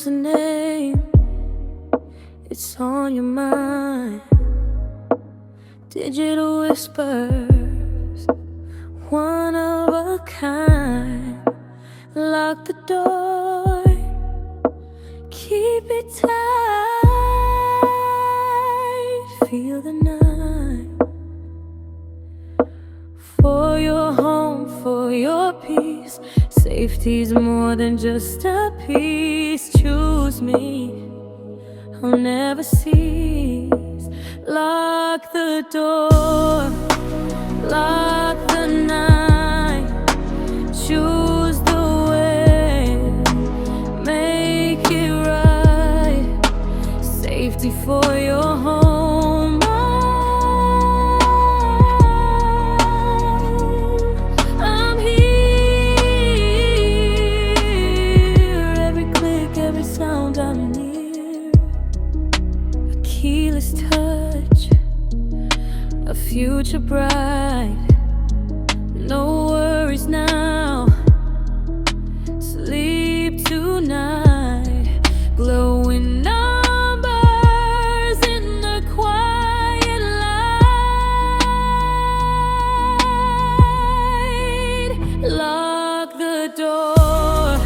a name, it's on your mind. Digital whispers, one of a kind. Lock the door, keep it tight. Feel the night. For your home, for your peace, safety's more than just a piece. Choose me, I'll never cease. Lock the door, lock the night. Choose the way, make it right. Safety for your home. I'm here. Every click, every sound, I'm near. A keyless touch, a future bright. No worries now, sleep tonight. Glowing numbers in the quiet light. Lock the door,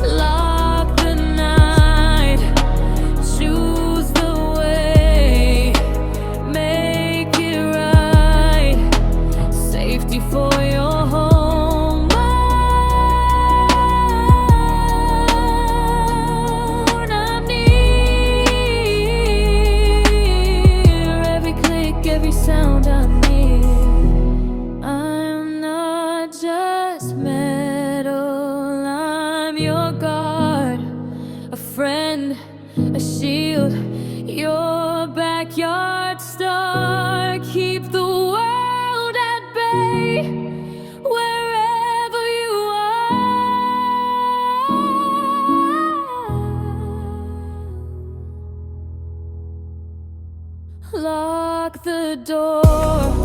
lock the night. Choose the way, make it right. Safety for your home. I'm near. Every click, every sound, I'm near. I'm not just metal, I'm your guard, a friend, a shield, your backyard star. Keep the world at bay wherever you are. Lock the door.